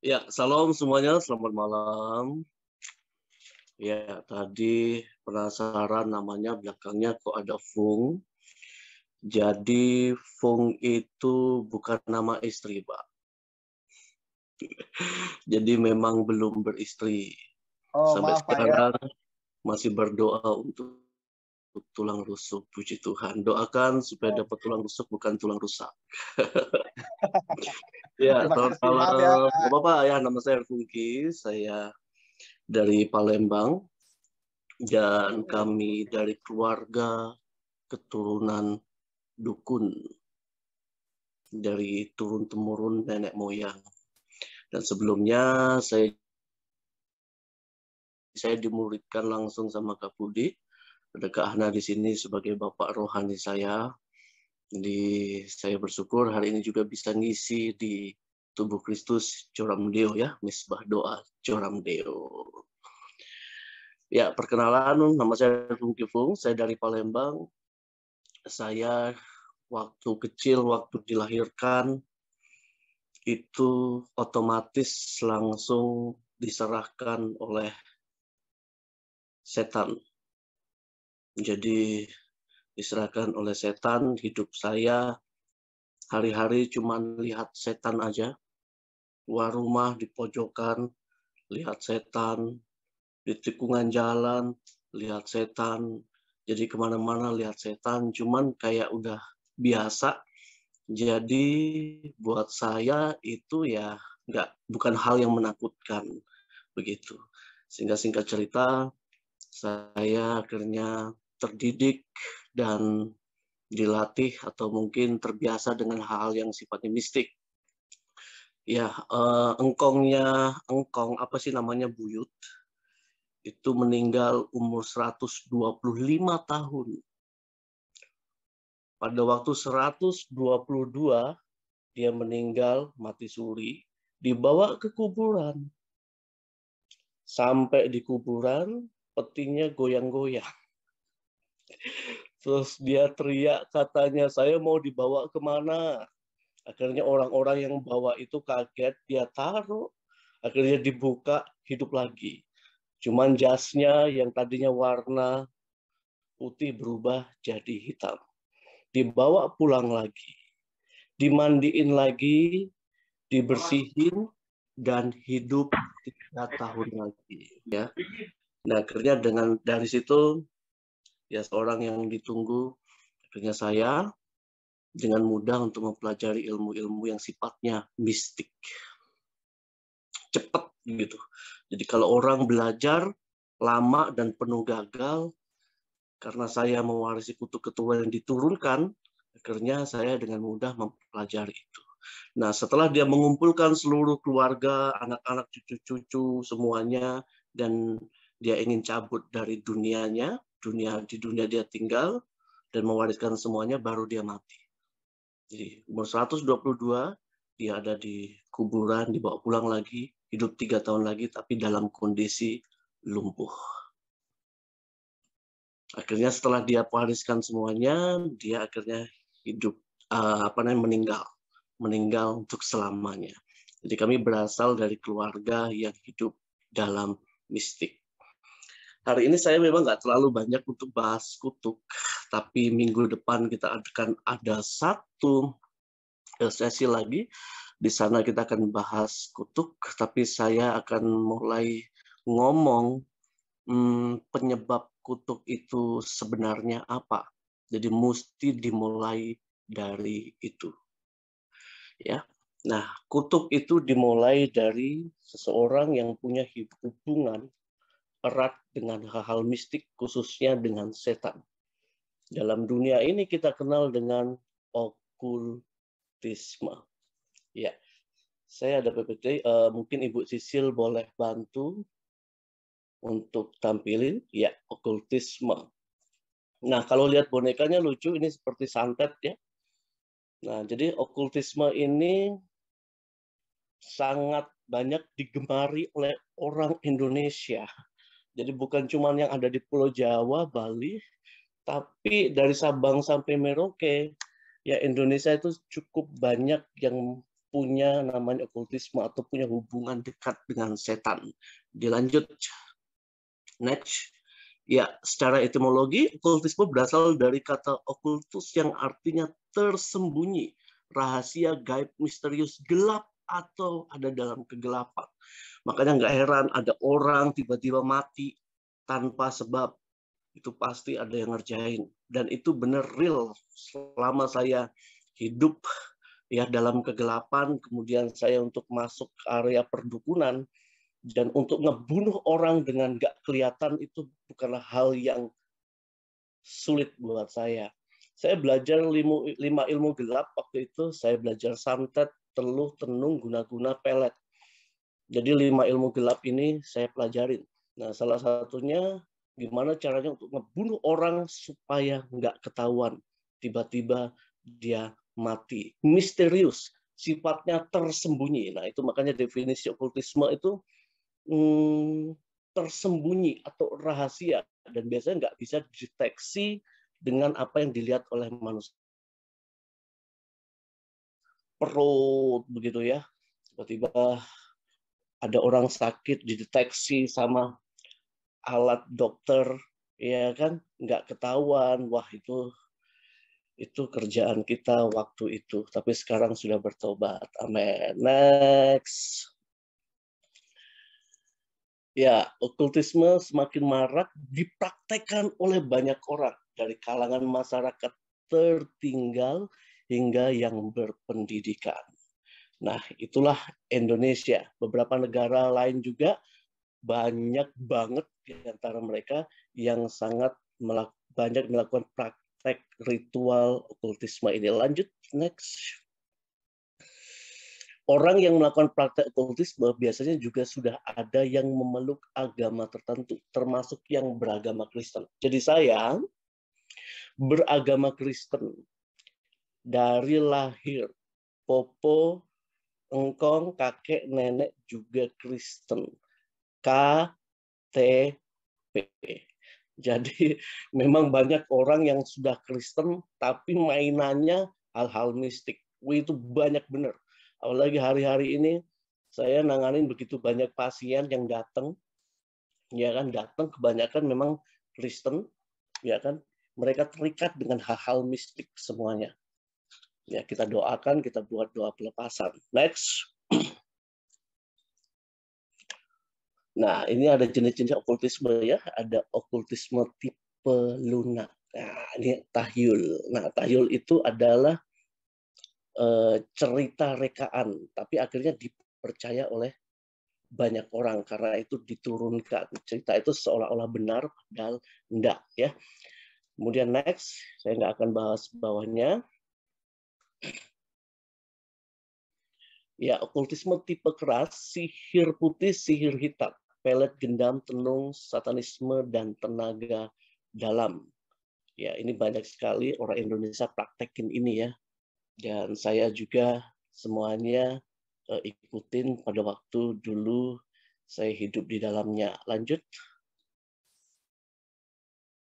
Ya, salam semuanya, selamat malam. Ya, tadi penasaran namanya belakangnya kok ada Fung. Jadi Fung itu bukan nama istri, Pak. Jadi memang belum beristri. Oh, Sampai maaf Pak ya. sekarang masih berdoa untuk tulang rusuk. Puji Tuhan. Doakan supaya dapat tulang rusuk, bukan tulang rusak. Ya, Terima selamat kasih. Maaf ya malam. Pak. Bapak, ya, nama saya Fungki. Saya dari Palembang. Dan kami dari keluarga keturunan dukun dari turun-temurun nenek moyang. Dan sebelumnya saya dimuridkan langsung sama Kak Budi. Ada Kak Hana di sini sebagai bapak rohani saya. Jadi saya bersyukur hari ini juga bisa ngisi di Tubuh Kristus Coramdeo ya, Misbah Doa Coramdeo. Ya, perkenalan, nama saya Fung Kifung, saya dari Palembang. Saya waktu kecil, waktu dilahirkan, itu otomatis langsung diserahkan oleh setan. Jadi diserahkan oleh setan, hidup saya hari-hari cuma lihat setan aja. Keluar rumah di pojokan, lihat setan. Di tikungan jalan, lihat setan. Jadi kemana-mana lihat setan, cuman kayak udah biasa. Jadi buat saya itu ya bukan hal yang menakutkan begitu. Sehingga singkat cerita, saya akhirnya terdidik dan dilatih atau mungkin terbiasa dengan hal-hal yang sifatnya mistik. Ya, engkong apa sih namanya buyut itu meninggal umur 125 tahun. Pada waktu 122 dia meninggal mati suri, dibawa ke kuburan. Sampai di kuburan, petinya goyang-goyang. Terus dia teriak katanya, saya mau dibawa kemana? Akhirnya orang-orang yang bawa itu kaget, dia taruh. Akhirnya dibuka, hidup lagi. Cuman jasnya yang tadinya warna putih berubah jadi hitam. Dibawa pulang lagi. Dimandiin lagi, dibersihin, dan hidup 3 tahun lagi. Ya. Nah, akhirnya dari situ, ya seorang yang ditunggu, akhirnya saya dengan mudah untuk mempelajari ilmu-ilmu yang sifatnya mistik. Cepat gitu. Jadi kalau orang belajar lama dan penuh gagal, karena saya mewarisi kutuk keturunan yang diturunkan, akhirnya saya dengan mudah mempelajari itu. Nah, setelah dia mengumpulkan seluruh keluarga, anak-anak, cucu-cucu, semuanya, dan dia ingin cabut dari dunianya, di dunia dia tinggal, dan mewariskan semuanya, baru dia mati. Jadi umur 122, dia ada di kuburan, dibawa pulang lagi, hidup 3 tahun lagi, tapi dalam kondisi lumpuh. Akhirnya setelah dia wariskan semuanya, dia akhirnya hidup, meninggal untuk selamanya. Jadi kami berasal dari keluarga yang hidup dalam mistik. Hari ini saya memang nggak terlalu banyak untuk bahas kutuk, tapi minggu depan kita akan ada satu sesi lagi. Di sana kita akan bahas kutuk, tapi saya akan mulai ngomong penyebab kutuk itu sebenarnya apa. Jadi mesti dimulai dari itu. Ya. Nah, kutuk itu dimulai dari seseorang yang punya hubungan erat dengan hal-hal mistik, khususnya dengan setan. Dalam dunia ini kita kenal dengan okultisme. Ya, saya ada PPT, mungkin Ibu Sisil boleh bantu untuk tampilin, ya, okultisme. Nah, kalau lihat bonekanya lucu, ini seperti santet ya. Nah, jadi okultisme ini sangat banyak digemari oleh orang Indonesia. Jadi bukan cuma yang ada di Pulau Jawa, Bali, tapi dari Sabang sampai Merauke, ya Indonesia itu cukup banyak yang punya namanya okultisme atau punya hubungan dekat dengan setan. Dilanjut. Next. Ya, secara etimologi, okultisme berasal dari kata okultus yang artinya tersembunyi, rahasia, gaib, misterius, gelap, atau ada dalam kegelapan. Makanya nggak heran ada orang tiba-tiba mati tanpa sebab. Itu pasti ada yang ngerjain. Dan itu benar real. Selama saya hidup ya dalam kegelapan, kemudian saya untuk masuk ke area perdukunan, dan untuk ngebunuh orang dengan nggak kelihatan itu bukanlah hal yang sulit buat saya. Saya belajar 5 ilmu gelap waktu itu. Saya belajar santet, teluh, tenung, guna-guna, pelet. Jadi 5 ilmu gelap ini saya pelajarin. Nah, salah satunya gimana caranya untuk ngebunuh orang supaya nggak ketahuan. Tiba-tiba dia mati. Misterius, sifatnya tersembunyi. Nah, itu makanya definisi okultisme itu tersembunyi atau rahasia. Dan biasanya nggak bisa dideteksi dengan apa yang dilihat oleh manusia. Perut, begitu ya. Tiba-tiba ada orang sakit dideteksi sama alat dokter, ya kan, nggak ketahuan. Wah, itu kerjaan kita waktu itu. Tapi sekarang sudah bertobat. Amin. Next. Ya, okultisme semakin marak dipraktekkan oleh banyak orang dari kalangan masyarakat tertinggal hingga yang berpendidikan. Nah, itulah Indonesia. Beberapa negara lain juga banyak banget di antara mereka yang sangat banyak melakukan praktek ritual okultisme ini. Lanjut, next. Orang yang melakukan praktek okultisme biasanya juga sudah ada yang memeluk agama tertentu, termasuk yang beragama Kristen. Jadi saya beragama Kristen dari lahir. Popo, engkong, kakek, nenek juga Kristen. KTP. Jadi memang banyak orang yang sudah Kristen tapi mainannya hal-hal mistik. Itu banyak benar. Apalagi hari-hari ini saya nanganin begitu banyak pasien yang datang, ya kan, datang kebanyakan memang Kristen, ya kan, mereka terikat dengan hal-hal mistik semuanya. Ya, kita doakan, kita buat doa pelepasan. Next. Nah, ini ada jenis-jenis okultisme ya, ada okultisme tipe lunak. Nah, ini tahyul. Nah, tahyul itu adalah cerita rekaan, tapi akhirnya dipercaya oleh banyak orang karena itu diturunkan. Cerita itu seolah-olah benar, padahal enggak ya. Kemudian next, saya nggak akan bahas bawahnya. Ya, okultisme tipe keras, sihir putih, sihir hitam, pelet, gendam, tenung, satanisme, dan tenaga dalam. Ya, ini banyak sekali orang Indonesia praktekin ini ya. Dan saya juga semuanya ikutin pada waktu dulu saya hidup di dalamnya. Lanjut.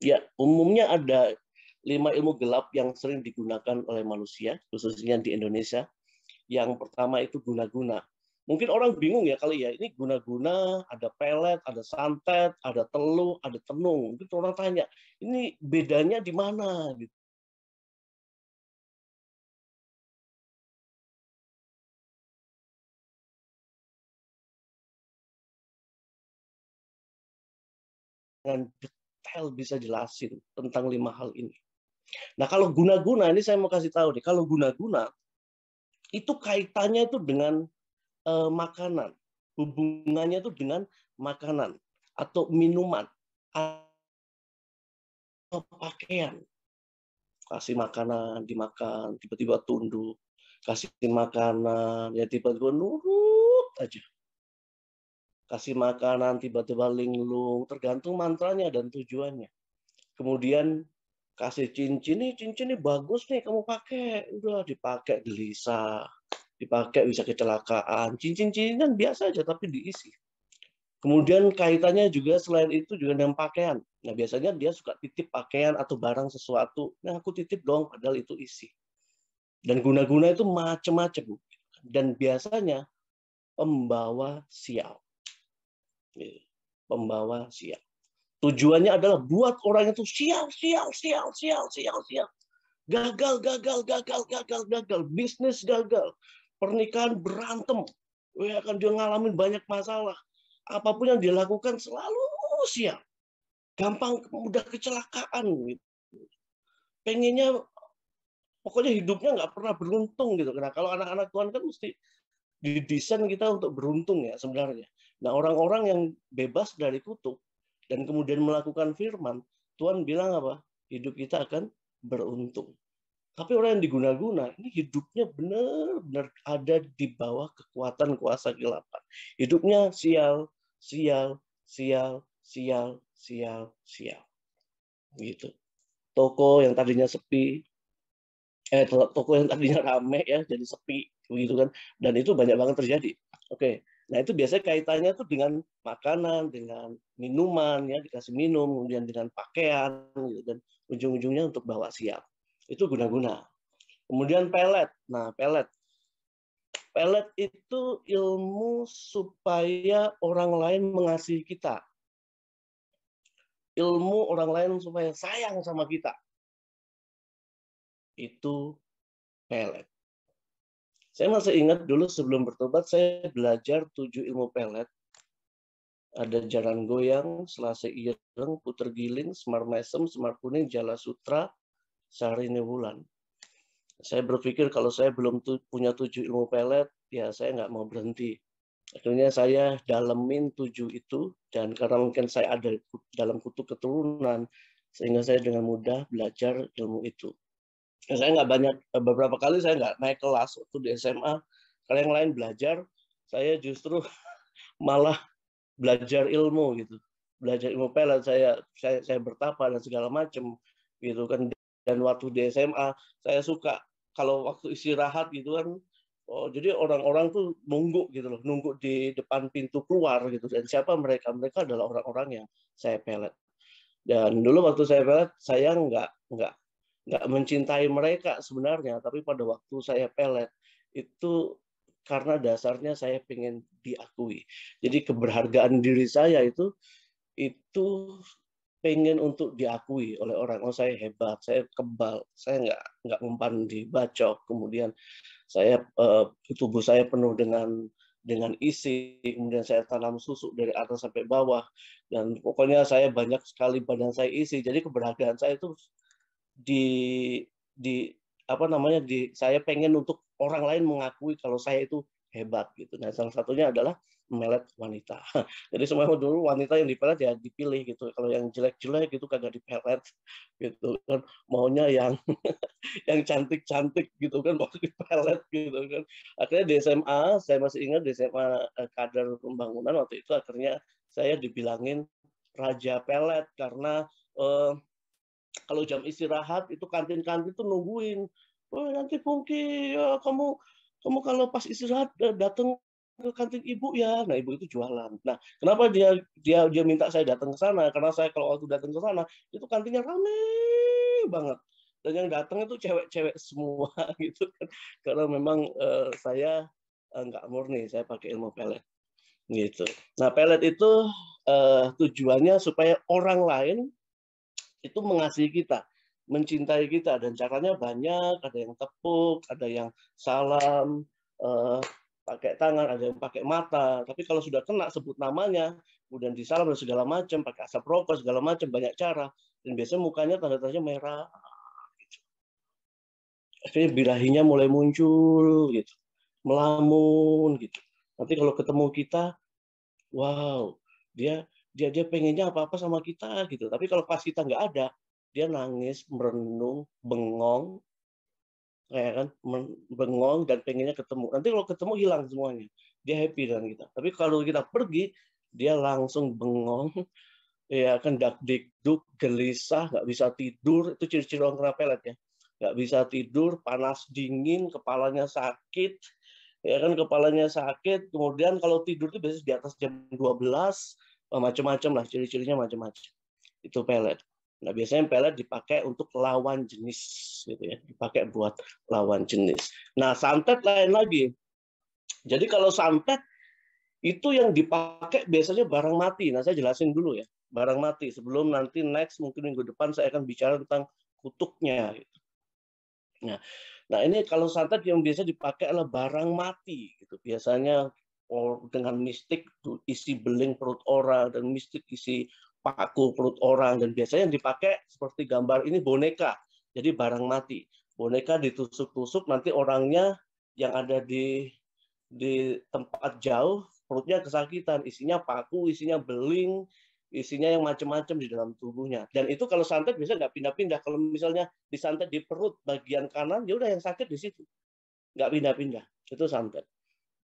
Ya, umumnya ada 5 ilmu gelap yang sering digunakan oleh manusia, khususnya di Indonesia. Yang pertama itu guna-guna. Mungkin orang bingung ya kali ya, ini guna-guna, ada pelet, ada santet, ada teluh, ada tenung. Mungkin orang tanya, ini bedanya di mana? Gitu. Dengan detail bisa jelasin tentang 5 hal ini. Nah, kalau guna-guna, ini saya mau kasih tahu nih, kalau guna-guna, itu kaitannya itu dengan makanan. Hubungannya itu dengan makanan atau minuman atau pakaian. Kasih makanan, dimakan, tiba-tiba tunduk. Kasih makanan, ya tiba-tiba nurut aja. Kasih makanan, tiba-tiba linglung, tergantung mantranya dan tujuannya. Kemudian kasih cincin, nih cincin ini bagus nih, kamu pakai. Udah dipakai gelisah, dipakai bisa kecelakaan. Cincin-cincinan biasa aja, tapi diisi. Kemudian kaitannya juga selain itu juga dengan pakaian. Nah, biasanya dia suka titip pakaian atau barang sesuatu. Nah, aku titip dong, padahal itu isi. Dan guna-guna itu macam-macam. dan biasanya pembawa sial. Pembawa sial. Tujuannya adalah buat orang itu sial. Gagal. Bisnis gagal. Pernikahan berantem. Ya kan, dia ngalamin banyak masalah. Apapun yang dilakukan selalu sial. Gampang, mudah kecelakaan. Gitu. Pengennya, pokoknya hidupnya nggak pernah beruntung gitu. Nah, kalau anak-anak Tuhan kan mesti didesain kita untuk beruntung ya sebenarnya. Nah, orang-orang yang bebas dari kutuk dan kemudian melakukan firman, Tuhan bilang apa? Hidup kita akan beruntung. Tapi orang yang diguna-guna, ini hidupnya benar-benar ada di bawah kekuatan kuasa kegelapan. Hidupnya sial. Gitu. Toko yang tadinya sepi, toko yang tadinya rame ya jadi sepi begitu kan, dan itu banyak banget terjadi. Oke, nah itu biasanya kaitannya tuh dengan makanan, dengan minuman ya, dikasih minum, kemudian dengan pakaian gitu, dan ujung-ujungnya untuk bawa siap. Itu guna-guna. Kemudian pelet. Nah, pelet itu ilmu supaya orang lain mengasihi kita. Ilmu orang lain supaya sayang sama kita. Itu pelet. Saya masih ingat dulu sebelum bertobat, saya belajar 7 ilmu pelet. Ada jalan goyang, selase ireng, puter giling, semar mesem, semar kuning, jala sutra, sarine wulan. Saya berpikir kalau saya belum punya 7 ilmu pelet, ya saya nggak mau berhenti. Akhirnya saya dalemin 7 itu, dan karena mungkin saya ada dalam kutuk keturunan, sehingga saya dengan mudah belajar ilmu itu. Saya nggak banyak, beberapa kali saya nggak naik kelas waktu di SMA. Kalau yang lain belajar, saya justru malah belajar ilmu gitu, belajar ilmu pelet. Saya bertapa dan segala macam gitu kan. Dan waktu di SMA saya suka kalau waktu istirahat gitu kan. Oh, jadi orang-orang tuh nunggu gitu loh, nunggu di depan pintu keluar gitu. Dan siapa mereka? Mereka adalah orang-orang yang saya pelet. Dan dulu waktu saya pelet, saya nggak mencintai mereka sebenarnya, tapi pada waktu saya pelet itu karena dasarnya saya pengen diakui. Jadi keberhargaan diri saya itu pengen untuk diakui oleh orang. Oh, saya hebat, saya kebal, saya nggak umpan di bacok. Kemudian saya tubuh saya penuh dengan isi, kemudian saya tanam susu dari atas sampai bawah, dan pokoknya saya banyak sekali badan saya isi. Jadi keberhargaan saya itu saya pengen untuk orang lain mengakui kalau saya itu hebat gitu. Nah, salah satunya adalah melet wanita. Jadi semua dulu wanita yang dipelet ya dipilih gitu. Kalau yang jelek-jelek gitu kagak dipelet gitu kan. Maunya yang yang cantik-cantik gitu kan, mau dipelet gitu kan. Akhirnya di SMA, saya masih ingat di SMA Kader Pembangunan waktu itu, akhirnya saya dibilangin Raja Pelet karena kalau jam istirahat itu kantin-kantin tuh nungguin. Oh, nanti Pungki, ya, kamu kalau pas istirahat datang ke kantin ibu ya. Nah, ibu itu jualan. Nah, kenapa dia minta saya datang ke sana? Karena saya kalau waktu datang ke sana itu kantinnya rame banget. Dan yang datang itu cewek-cewek semua gitu kan. Karena memang saya nggak murni, saya pakai ilmu pelet gitu. Nah, pelet itu tujuannya supaya orang lain itu mengasihi kita, mencintai kita, dan caranya banyak. Ada yang tepuk, ada yang salam, pakai tangan, ada yang pakai mata. Tapi kalau sudah kena sebut namanya, kemudian disalam dan segala macam, pakai asap rokok segala macam, banyak cara. Dan biasanya mukanya tanda-tandanya merah. Gitu. Akhirnya birahinya mulai muncul, gitu, melamun, gitu. Nanti kalau ketemu kita, wow, dia pengennya apa-apa sama kita gitu. Tapi kalau pas kita nggak ada, dia nangis, merenung, bengong, kayak kan, bengong dan pengennya ketemu. Nanti kalau ketemu hilang semuanya, dia happy dengan kita. Tapi kalau kita pergi, dia langsung bengong, ya kan, dak-dikduk, gelisah, nggak bisa tidur. Itu ciri-ciri orang kena pelet ya. Nggak bisa tidur, panas dingin, kepalanya sakit, ya kan, kepalanya sakit. Kemudian kalau tidur itu biasanya di atas jam 12, macam-macam lah, ciri-cirinya macam-macam. Itu pelet. Nah, biasanya pelet dipakai untuk lawan jenis gitu ya, dipakai buat lawan jenis. Nah, santet lain lagi. Jadi kalau santet itu yang dipakai biasanya barang mati. Nah, saya jelasin dulu ya. Barang mati. Sebelum nanti next, mungkin minggu depan saya akan bicara tentang kutuknya. Gitu. Nah, ini kalau santet yang biasa dipakai adalah barang mati. Gitu. Biasanya dengan mistik isi beling perut orang, dan mistik isi paku perut orang. Dan biasanya yang dipakai seperti gambar ini boneka. Jadi barang mati. Boneka ditusuk-tusuk, nanti orangnya yang ada di tempat jauh perutnya kesakitan, isinya paku, isinya beling, isinya yang macam-macam di dalam tubuhnya. Dan itu kalau santet bisa nggak pindah-pindah. Kalau misalnya disantet di perut bagian kanan, ya udah yang sakit di situ, nggak pindah-pindah. Itu santet.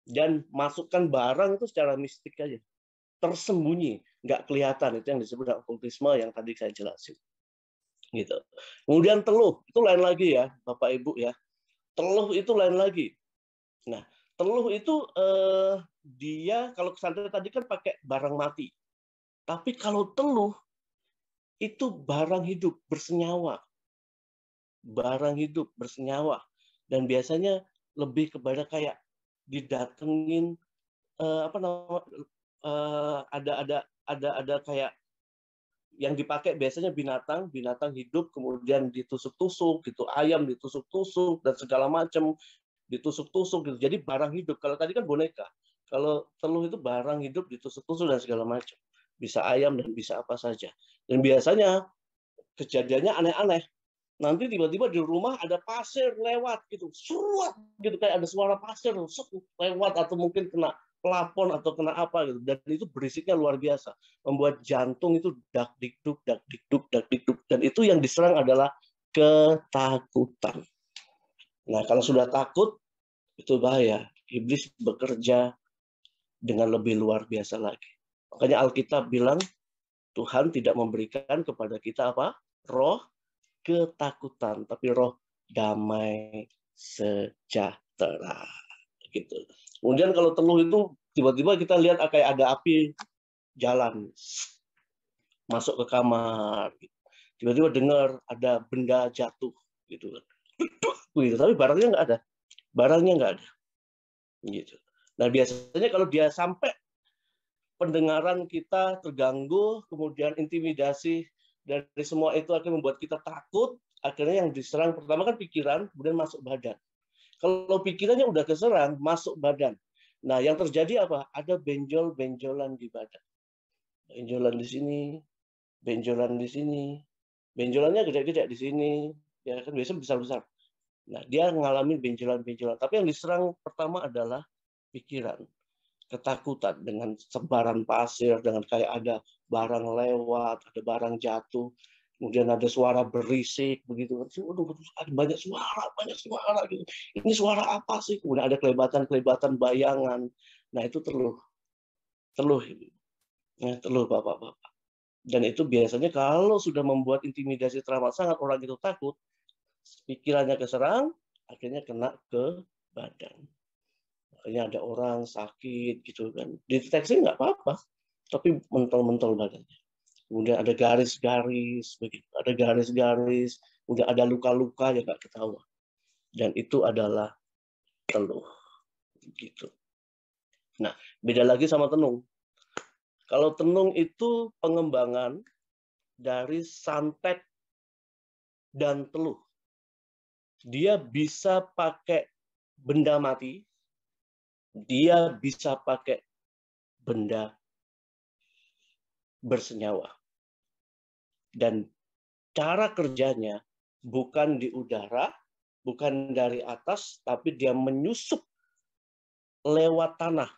Dan masukkan barang itu secara mistik aja, tersembunyi, nggak kelihatan. Itu yang disebut okultisme yang tadi saya jelasin. Gitu. Kemudian teluh itu lain lagi ya, Bapak Ibu ya. Teluh itu lain lagi. Nah, teluh itu dia kalau santet tadi kan pakai barang mati. Tapi kalau teluh itu barang hidup bersenyawa. Barang hidup bersenyawa. Dan biasanya lebih kepada kayak didatengin ada kayak yang dipakai biasanya binatang hidup kemudian ditusuk-tusuk gitu, ayam ditusuk-tusuk dan segala macam ditusuk-tusuk gitu. Jadi barang hidup. Kalau tadi kan boneka. Kalau teluh itu barang hidup ditusuk-tusuk dan segala macam. Bisa ayam dan bisa apa saja. Dan biasanya kejadiannya aneh-aneh. Nanti tiba-tiba di rumah ada pasir lewat gitu. Suat gitu, kayak ada suara pasir lewat, atau mungkin kena plafon atau kena apa gitu. Dan itu berisiknya luar biasa. Membuat jantung itu dak dikduk, dak dikduk, dak dikduk. Dan itu yang diserang adalah ketakutan. Nah, kalau sudah takut, itu bahaya. Iblis bekerja dengan lebih luar biasa lagi. Makanya Alkitab bilang, Tuhan tidak memberikan kepada kita apa? Roh ketakutan, tapi roh damai sejahtera. Gitu. Kemudian kalau teluh itu, tiba-tiba kita lihat kayak ada api jalan, masuk ke kamar. Tiba-tiba dengar ada benda jatuh. Gitu. Tapi barangnya nggak ada. Barangnya nggak ada. Gitu. Nah, biasanya kalau dia sampai pendengaran kita terganggu, kemudian intimidasi dari semua itu akan membuat kita takut, akhirnya yang diserang pertama kan pikiran, kemudian masuk badan. Kalau pikirannya udah keserang, masuk badan. Nah, yang terjadi apa? Ada benjol-benjolan di badan. Benjolan di sini, benjolan di sini. Benjolannya gede-gede di sini, ya kan biasanya besar-besar. Nah, dia mengalami benjolan-benjolan. Tapi yang diserang pertama adalah pikiran. Ketakutan dengan sebaran pasir, dengan kayak ada barang lewat, ada barang jatuh, kemudian ada suara berisik begitu. Aduh, ada banyak suara gitu. Ini suara apa sih? Kemudian ada kelebatan bayangan. Nah, itu teluh. Teluh ini. Nah, teluh Bapak-bapak. Dan itu biasanya kalau sudah membuat intimidasi teramat sangat, orang itu takut, pikirannya keserang, akhirnya kena ke badan. Makanya ada orang sakit gitu kan. Dideteksi nggak apa-apa, tapi mentol-mentol badannya. Kemudian ada garis-garis, begitu. Ada garis-garis, kemudian ada luka-luka yang nggak ketahuan. Dan itu adalah teluh. Gitu. Nah, beda lagi sama tenung. Kalau tenung itu pengembangan dari santet dan teluh. Dia bisa pakai benda mati, dia bisa pakai benda bersenyawa. Dan cara kerjanya bukan di udara, bukan dari atas, tapi dia menyusup lewat tanah.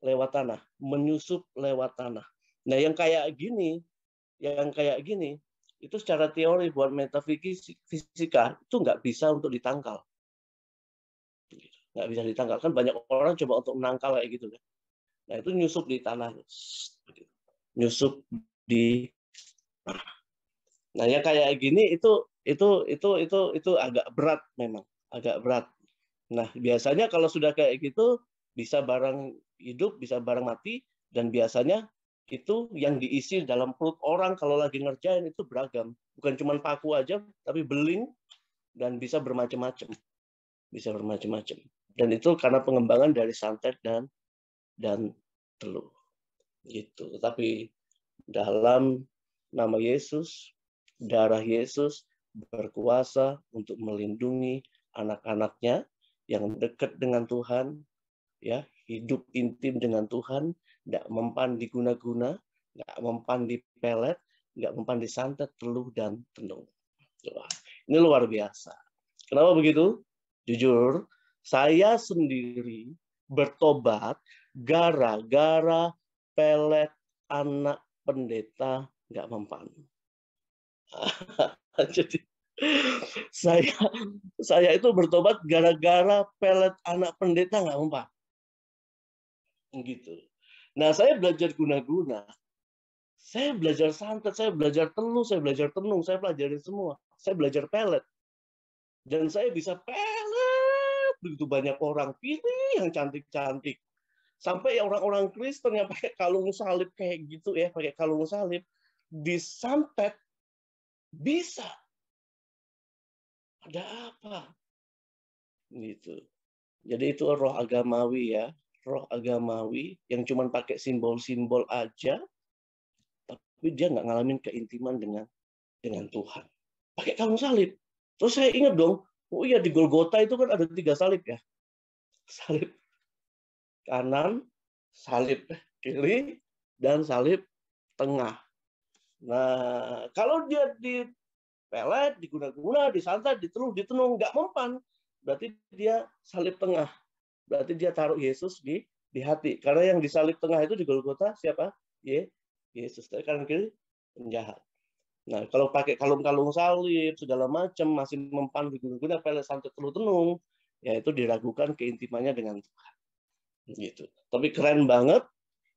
Lewat tanah, menyusup lewat tanah. Nah, yang kayak gini, itu secara teori buat metafisika itu nggak bisa untuk ditangkal. Nggak bisa ditangkal. Kan banyak orang coba untuk menangkal kayak gitu kan. Nah, itu nyusup di tanah. Nyusup di tanah. Nah, yang kayak gini itu agak berat memang, agak berat. Nah, biasanya kalau sudah kayak gitu bisa barang hidup, bisa barang mati, dan biasanya itu yang diisi dalam perut orang kalau lagi ngerjain itu beragam. Bukan cuma paku aja, tapi beling dan bisa bermacam-macam. Bisa bermacam-macam. Dan itu karena pengembangan dari santet dan telur. Gitu. Tapi dalam nama Yesus, darah Yesus berkuasa untuk melindungi anak-anaknya yang dekat dengan Tuhan, ya, hidup intim dengan Tuhan, nggak mempan diguna-guna, nggak mempan dipelet, nggak mempan disantet, teluh, dan tenung. Wah, ini luar biasa. Kenapa begitu? Jujur, saya sendiri bertobat gara-gara pelet anak pendeta nggak mempan. Jadi saya itu bertobat gara-gara pelet anak pendeta nggak mempan. Gitu. Nah, saya belajar guna-guna. Saya belajar santet, saya belajar teluh, saya belajar tenung, saya pelajarin semua. Saya belajar pelet. Dan saya bisa pelet begitu banyak orang, pilih yang cantik-cantik. Sampai orang-orang Kristen yang pakai kalung salib kayak gitu ya, pakai kalung salib, disantet bisa. Ada apa? Gitu. Jadi itu roh agamawi ya, roh agamawi yang cuma pakai simbol-simbol aja, tapi dia nggak ngalamin keintiman dengan Tuhan. Pakai kalung salib. Terus saya ingat dong, oh iya di Golgota itu kan ada 3 salib ya. Salib kanan, salib kiri, dan salib tengah. Nah, kalau dia dipelet, diguna-guna, disantet, diteluh, ditenung, nggak mempan, berarti dia salib tengah. Berarti dia taruh Yesus di hati. Karena yang di salib tengah itu di Golgota siapa? Yesus. Dari kanan kiri penjahat. Nah, kalau pakai kalung-kalung salib, segala macam, masih mempan diguna-guna, pelet, santet, teluh, tenung, ya itu diragukan keintimannya dengan Tuhan. Gitu. Tapi keren banget.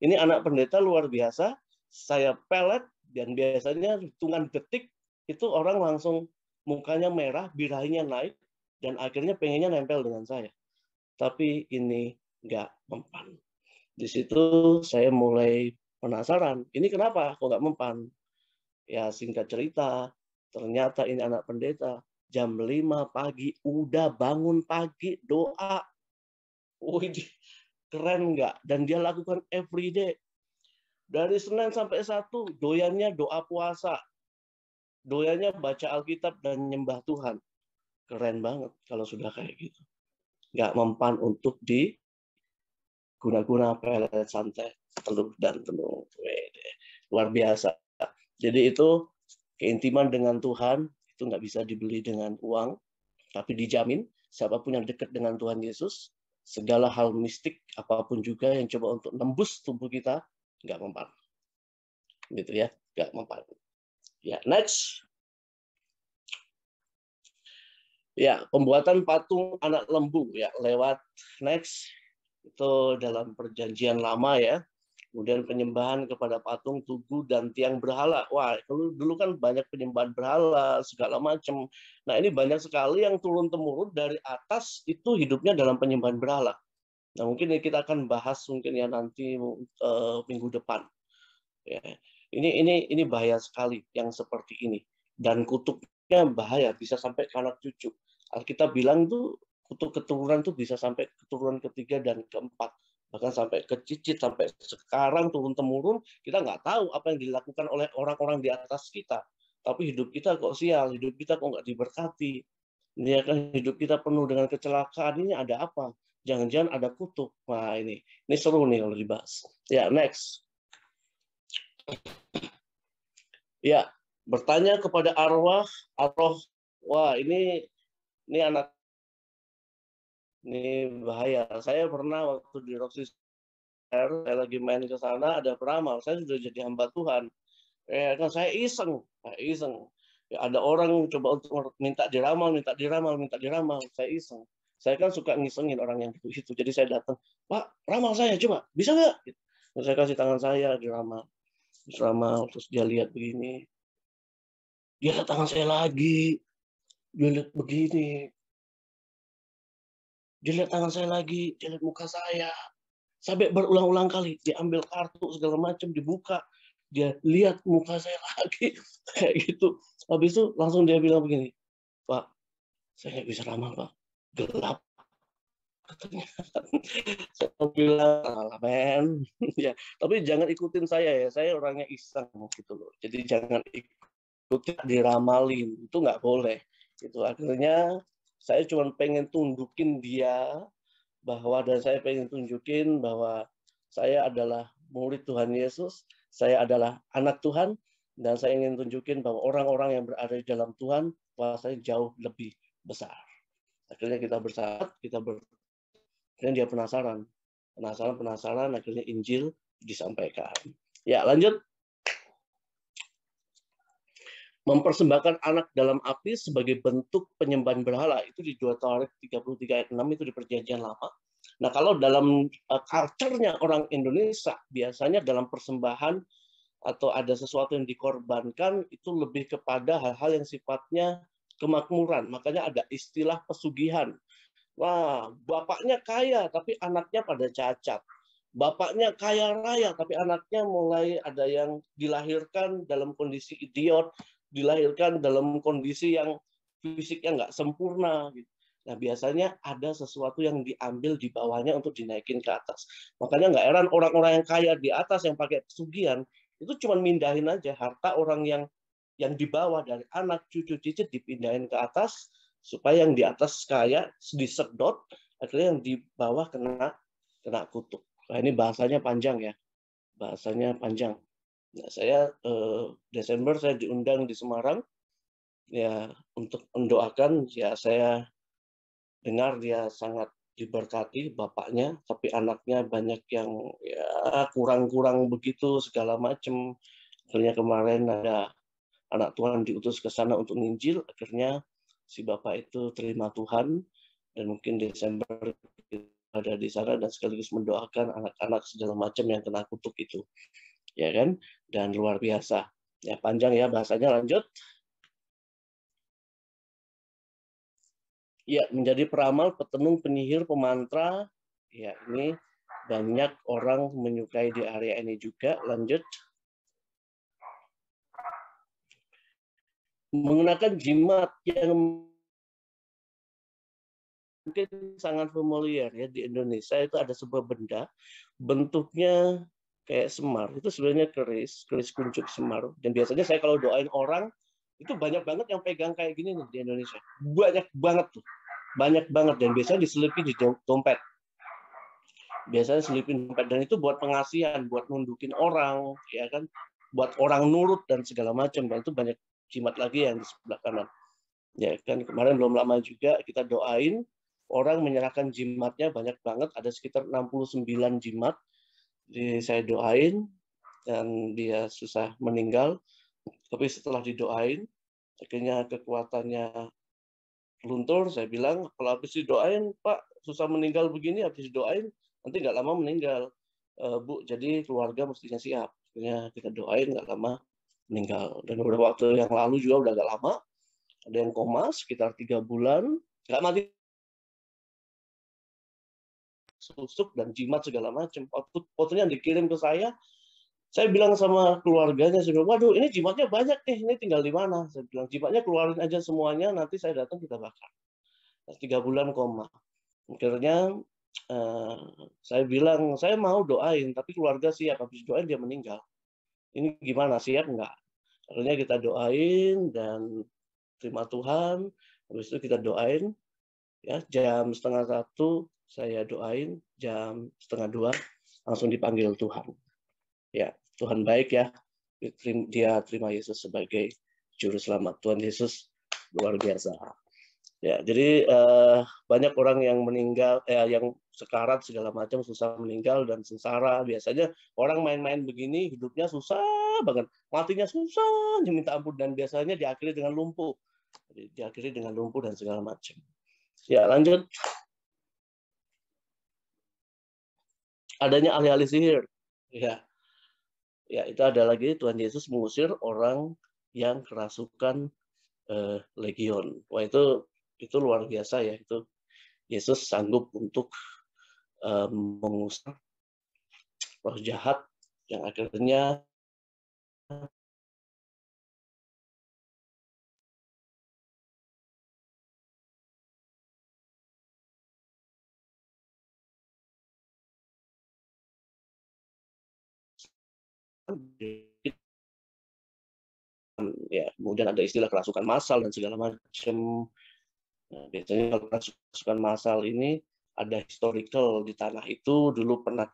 Ini anak pendeta luar biasa. Saya pelet, dan biasanya hitungan detik itu orang langsung mukanya merah, birahinya naik, dan akhirnya pengennya nempel dengan saya. Tapi ini nggak mempan. Di situ saya mulai penasaran. Ini kenapa kok nggak mempan? Ya singkat cerita, ternyata ini anak pendeta. Jam 5 pagi, udah bangun pagi, doa. Wih, keren nggak? Dan dia lakukan every day. Dari Senin sampai Sabtu, doyannya doa puasa. Doyannya baca Alkitab dan nyembah Tuhan. Keren banget kalau sudah kayak gitu. Nggak mempan untuk diguna-guna pelet, santet, teluh, dan tenung. Luar biasa. Jadi itu keintiman dengan Tuhan, itu nggak bisa dibeli dengan uang, tapi dijamin siapapun yang dekat dengan Tuhan Yesus, segala hal mistik, apapun juga yang coba untuk nembus tubuh kita, nggak mempan. Gitu ya, nggak mempan. Ya, next. Ya, pembuatan patung anak lembu ya lewat next itu dalam perjanjian lama ya. Kemudian penyembahan kepada patung, tugu, dan tiang berhala. Wah, dulu kan banyak penyembahan berhala, segala macam. Nah, ini banyak sekali yang turun-temurun dari atas itu hidupnya dalam penyembahan berhala. Nah, mungkin kita akan bahas mungkin ya nanti minggu depan. Ya. Ini bahaya sekali yang seperti ini. Dan kutuknya bahaya, bisa sampai ke anak cucu. Alkitab bilang tuh kutuk keturunan tuh bisa sampai keturunan ketiga dan keempat. Bahkan sampai ke cicit, sampai sekarang turun-temurun, kita nggak tahu apa yang dilakukan oleh orang-orang di atas kita. Tapi hidup kita kok sial, hidup kita kok nggak diberkati. Ini kan hidup kita penuh dengan kecelakaan, ini ada apa? Jangan-jangan ada kutuk. Wah, ini seru nih kalau dibahas. Ya, next. Ya, bertanya kepada arwah, wah ini anak, ini bahaya. Saya pernah waktu di Roxy saya lagi main ke sana, ada peramal, saya sudah jadi hamba Tuhan. Kan saya iseng. Ya, ada orang coba untuk minta diramal, saya iseng. Saya kan suka ngisengin orang yang itu, jadi saya datang, Pak, ramal saya coba, bisa nggak? Saya kasih tangan saya diramal, terus dia lihat begini, dia lihat tangan saya lagi, dia lihat begini, dia lihat tangan saya lagi, dia lihat muka saya. Sampai berulang-ulang kali, dia ambil kartu segala macam, dibuka, dia lihat muka saya lagi, kayak gitu. Habis itu langsung dia bilang begini, Pak, saya nggak bisa ramal, Pak. Gelap. Saya bilang, "Alah men." Ya, tapi jangan ikutin saya orangnya iseng gitu loh. Jadi jangan ikutin diramalin, itu nggak boleh. Itu akhirnya saya cuma pengen tunjukin dia dan saya pengen tunjukin bahwa saya adalah murid Tuhan Yesus, saya adalah anak Tuhan, dan saya ingin tunjukin bahwa orang-orang yang berada di dalam Tuhan, kuasanya jauh lebih besar. Akhirnya kita bersahabat, dan dia penasaran, akhirnya Injil disampaikan. Ya, lanjut. Mempersembahkan anak dalam api sebagai bentuk penyembahan berhala, itu di 2 Tawarik 33 ayat 6, itu di Perjanjian Lama. Nah, kalau dalam culture-nya orang Indonesia, biasanya dalam persembahan atau ada sesuatu yang dikorbankan, itu lebih kepada hal-hal yang sifatnya kemakmuran. Makanya ada istilah pesugihan. Wah, bapaknya kaya, tapi anaknya pada cacat. Bapaknya kaya raya, tapi anaknya mulai ada yang dilahirkan dalam kondisi idiot, dilahirkan dalam kondisi yang fisiknya nggak sempurna. Gitu. Nah, biasanya ada sesuatu yang diambil di bawahnya untuk dinaikin ke atas. Makanya nggak heran orang-orang yang kaya di atas yang pakai pesugihan, itu cuma mindahin aja harta orang yang di bawah dari anak, cucu, cicit dipindahin ke atas, supaya yang di atas kaya disedot, akhirnya yang di bawah kena kutuk. Nah, ini bahasanya panjang ya, bahasanya panjang. Nah, saya Desember saya diundang di Semarang ya untuk mendoakan. Ya, saya dengar dia sangat diberkati bapaknya, tapi anaknya banyak yang ya kurang-kurang begitu segala macam. Akhirnya kemarin ada anak Tuhan diutus ke sana untuk nginjil, akhirnya si bapak itu terima Tuhan, dan mungkin Desember ada di sana dan sekaligus mendoakan anak-anak segala macam yang kena kutuk itu, ya kan? Dan luar biasa. Ya, panjang ya bahasanya, lanjut. Ya, menjadi peramal, petenung, penyihir, pemantra. Ya, ini banyak orang menyukai di area ini juga. Lanjut. Menggunakan jimat yang mungkin sangat familiar ya di Indonesia, itu ada sebuah benda bentuknya kayak semar, itu sebenarnya keris kuncup semar, dan biasanya saya kalau doain orang itu banyak banget yang pegang kayak gini nih di Indonesia, banyak banget, dan biasanya diselipin di dompet, dan itu buat pengasihan, buat nundukin orang, ya kan, buat orang nurut dan segala macam, dan itu banyak jimat lagi yang di sebelah kanan. Ya kan, kemarin belum lama juga kita doain orang menyerahkan jimatnya banyak banget, ada sekitar 69 jimat. Jadi saya doain dan dia susah meninggal, tapi setelah didoain akhirnya kekuatannya luntur. Saya bilang, kalau habis didoain Pak susah meninggal begini, habis didoain nanti nggak lama meninggal, Bu, jadi keluarga mestinya siap. Akhirnya kita doain, nggak lama meninggal. Dan beberapa waktu yang lalu juga udah agak lama, ada yang koma sekitar 3 bulan, nggak mati, susuk dan jimat segala macam. Fotonya dikirim ke saya bilang sama keluarganya, saya bilang, waduh ini jimatnya banyak nih, ini tinggal di mana? Saya bilang, jimatnya keluarin aja semuanya, nanti saya datang kita bakar. 3 bulan koma. Akhirnya saya bilang, saya mau doain, tapi keluarga siap, habis doain dia meninggal. Ini gimana, siap nggak? Akhirnya kita doain dan terima Tuhan, habis itu kita doain, ya jam 1:30 saya doain, jam 1:30 langsung dipanggil Tuhan. Ya, Tuhan baik ya, dia terima Yesus sebagai juru selamat. Tuhan Yesus luar biasa. Ya, jadi banyak orang yang meninggal, yang sekarat segala macam, susah meninggal dan sengsara. Biasanya orang main-main begini hidupnya susah banget, matinya susah, minta ampun, dan biasanya diakhiri dengan lumpuh, dan segala macam. Ya, lanjut. Adanya ahli-ahli sihir. Ya, itu ada lagi, Tuhan Yesus mengusir orang yang kerasukan legion. Wah, itu luar biasa ya. Itu Yesus sanggup untuk mengusir roh jahat yang akhirnya ya kemudian ada istilah kerasukan massal dan segala macam. Nah, biasanya kalau kerasukan massal ini ada historical di tanah itu dulu pernah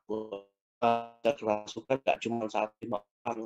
ada kerasukan nggak cuma 1-5 orang,